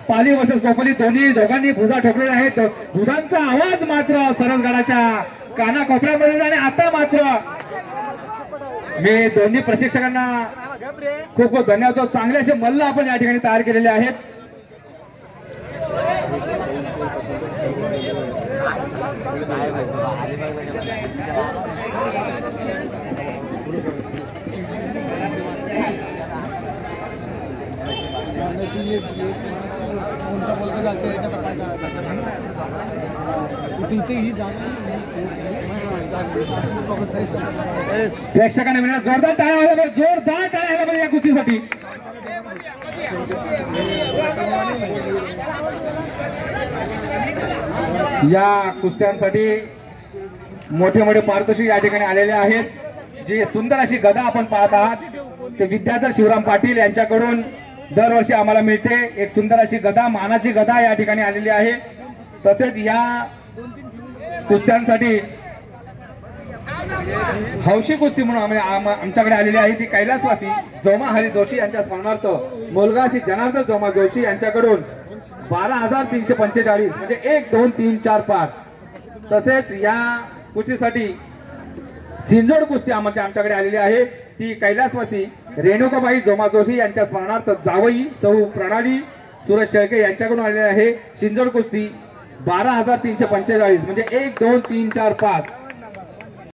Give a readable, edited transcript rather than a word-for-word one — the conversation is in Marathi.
पाली वर्सेस कोपली दोघांनी भुजा ठोकलेला आहे. भुजांचा आवाज मात्र सरसगडाच्या कानाकोपऱ्यामध्ये. आणि आता मात्र मी दोन्ही प्रशिक्षकांना खूप खूप धन्यवाद. चांगले असे मल्ल आपण या ठिकाणी तयार केलेले आहेत. प्रेक्षकांना मिळणार जोरदार टाळ्या व्हायला पाहिजे. जोरदार टाळ्या व्हायला पाहिजे या कुस्तीसाठी. या कुस्त्यांसाठी मोठे मोठे पारितोषिक या ठिकाणी आलेले आहेत. जी सुंदर अशी गदा आपण पाहत आहात ते विद्याधर शिवराम पाटील यांच्याकडून दरवर्षी आम्हाला मिळते. एक सुंदर अशी गदा, मानाची गदा या ठिकाणी आलेली आहे. तसेच या कुस्त्यांसाठी हौशी कुस्ती म्हणून आमच्याकडे आलेली आहे ती कैलासवासी जोमा हरी जोशी यांच्या स्मरणार्थ मोलगासी जनार्दन जोमा जोशी यांच्याकडून 12,345 म्हणजे 1 2 3 4 5. तसेच या कुस्तीसाठी सिंजोड कुस्ती आमच्याकडे आलेली आहे ती कैलासवासी रेणुकाबाई जोमा जोशी यांच्या स्मरणार्थ जावई सौ प्रणाली सुरेश शेळके यांच्याकडून आलेली आहे. सिंजोड कुस्ती 12,345 म्हणजे 1 2 3 4 5.